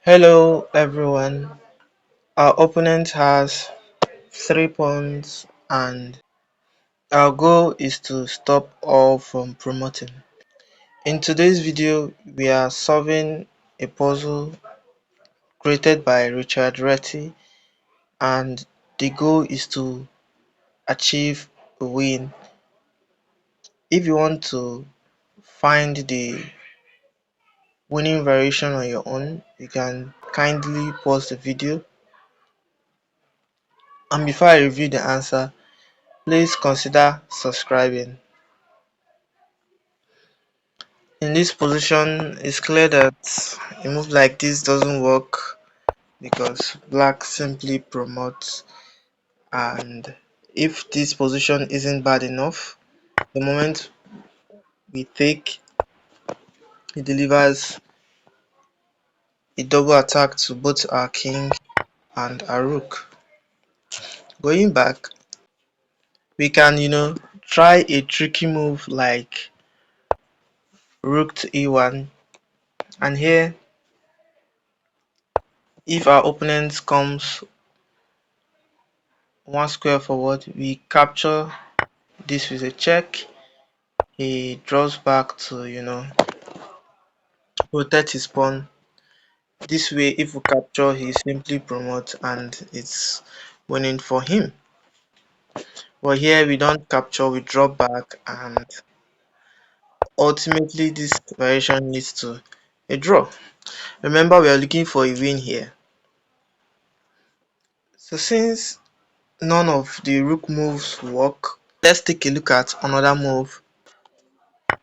Hello everyone. Our opponent has 3 pawns and our goal is to stop all from promoting. In today's video, we are solving a puzzle created by Reti, and the goal is to achieve a win. If you want to find the winning variation on your own, you can kindly pause the video, and before I review the answer, please consider subscribing. In this position, it's clear that a move like this doesn't work because black simply promotes, and if this position isn't bad enough, the moment we take, he delivers a double attack to both our king and our rook. Going back, we can try a tricky move like rook to e1, and here if our opponent comes one square forward, we capture this with a check. He draws back to protect his pawn. This way, if we capture, he simply promotes and it's winning for him. But here we don't capture, we drop back, and ultimately this variation leads to a draw. Remember, we are looking for a win here. So since none of the rook moves work, let's take a look at another move.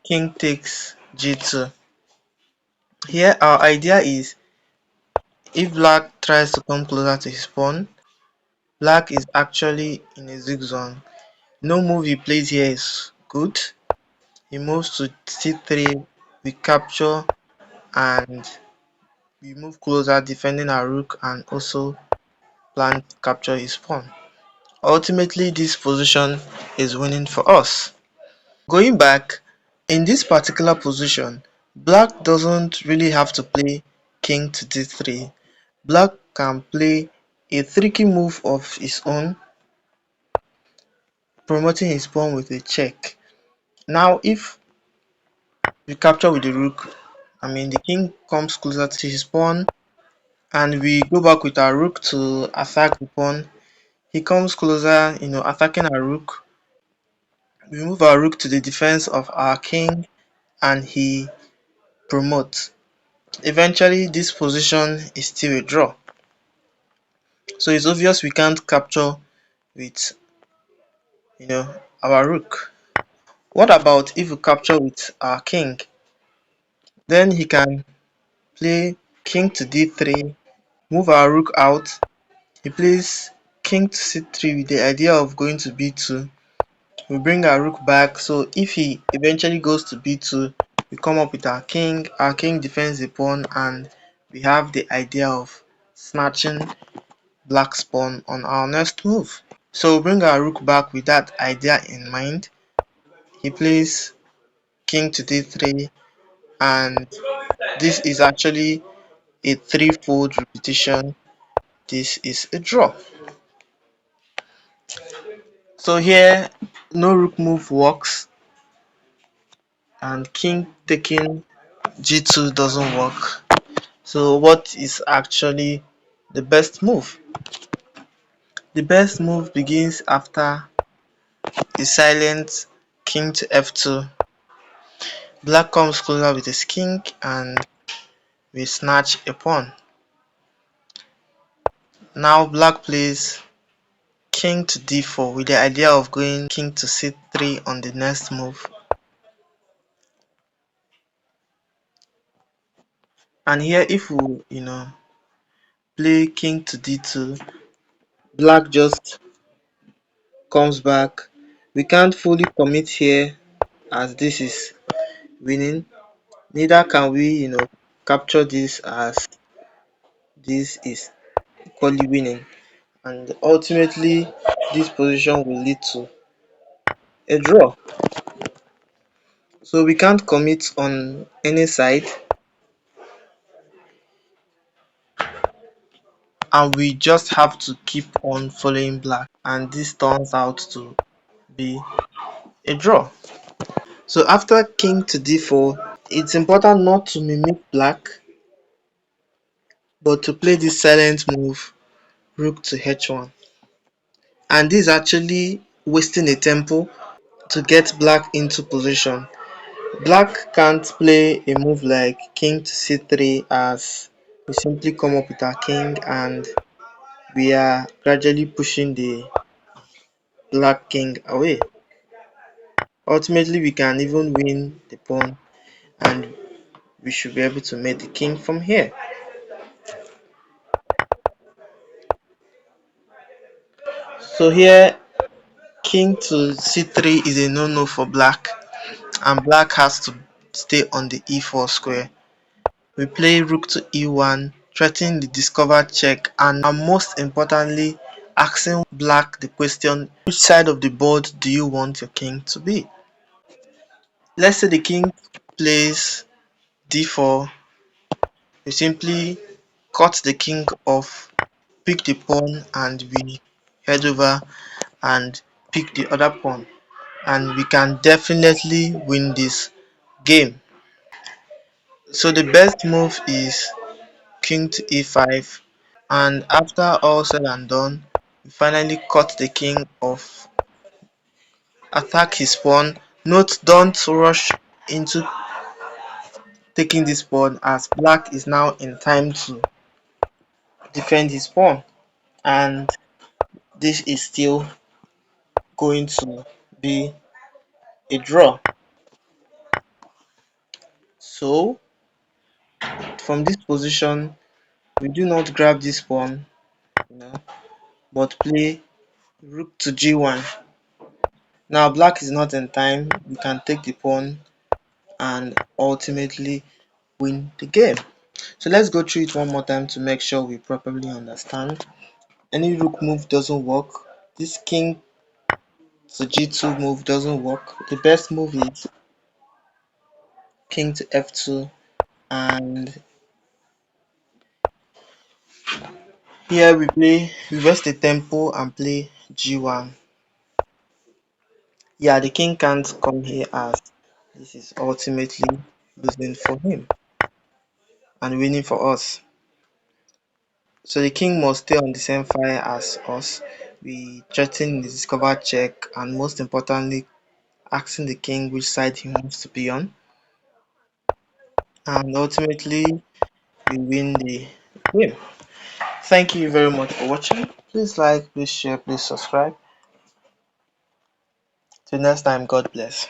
King takes g2. Here our idea is, if black tries to come closer to his pawn, black is actually in a zigzag. No move he plays here is good. He moves to c3, we capture, and we move closer defending our rook and also plan to capture his pawn. Ultimately, this position is winning for us. Going back, in this particular position, black doesn't really have to play king to d3. Black can play a tricky move of his own, promoting his pawn with a check. Now if we capture with the rook, the king comes closer to his pawn and we go back with our rook to attack the pawn. He comes closer, attacking our rook. We move our rook to the defense of our king and he promotes. Eventually this position is still a draw. So it's obvious we can't capture with our rook. What about if we capture with our king? Then he can play king to d3, move our rook out. He plays king to c3 with the idea of going to b2. We bring our rook back, so if he eventually goes to b2, we come up with our king defends the pawn, and we have the idea of snatching black's pawn on our next move. So we bring our rook back with that idea in mind. He plays king to d3, and this is actually a threefold repetition. This is a draw. So here no rook move works and king taking g2 doesn't work. So what is actually the best move? The best move begins after the silent king to f2. Black comes closer with his king and we snatch a pawn. Now black plays king to d4 with the idea of going king to c3 on the next move. And here if we play king to d2, black just comes back. We can't fully commit here as this is winning. Neither can we capture this as this is equally winning, and ultimately this position will lead to a draw. So we can't commit on any side. and we just have to keep on following black, and this turns out to be a draw. So after king to d4, it's important not to mimic black but to play this silent move, rook to h1. And this is actually wasting a tempo to get black into position. Black can't play a move like king to c3, as we simply come up with our king and we are gradually pushing the black king away. Ultimately, we can even win the pawn and we should be able to make the king from here. So here, king to c3 is a no-no for black, and black has to stay on the e4 square. We play rook to e1, threatening the discovered check, and most importantly, asking black the question, which side of the board do you want your king to be? Let's say the king plays d4, we simply cut the king off, pick the pawn, and we head over and pick the other pawn, and we can definitely win this game. So the best move is king to e5, and after all said and done, we finally cut the king off, attack his pawn. Note, don't rush into taking this pawn, as black is now in time to defend his pawn, and this is still going to be a draw. So from this position, we do not grab this pawn, you know, but play rook to g1. Now black is not in time, we can take the pawn and ultimately win the game. So let's go through it one more time to make sure we properly understand. Any rook move doesn't work. This king to g2 move doesn't work. The best move is king to f2, and here we play reverse the tempo and play g1. Yeah, the king can't come here, as this is ultimately losing for him and winning for us. So the king must stay on the same file as us. We threaten the discover check, and most importantly, asking the king which side he wants to be on. And ultimately, we win the game. Thank you very much for watching. Please like, please share, please subscribe. Till next time, God bless.